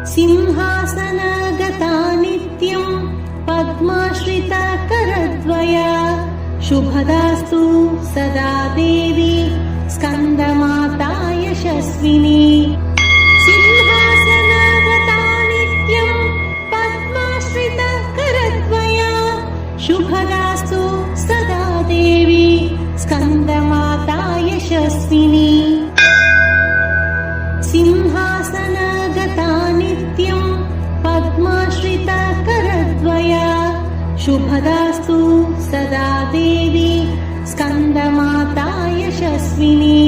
सिंहासनगता नित्यं पद्माश्रितकरद्वया शुभदास्तु सदा देवी स्कन्दमाता यशस्विनी सिंहासनगता नित्यं पद्माश्रितकरद्वया शुभदास्तु सदा देवी स्कन्दमाता यशस्विनी सिंहासनगता नित्यं पद्माश्रितकरद्वया शुभदास्तु सदा देवी स्कन्दमाता यशस्विनी।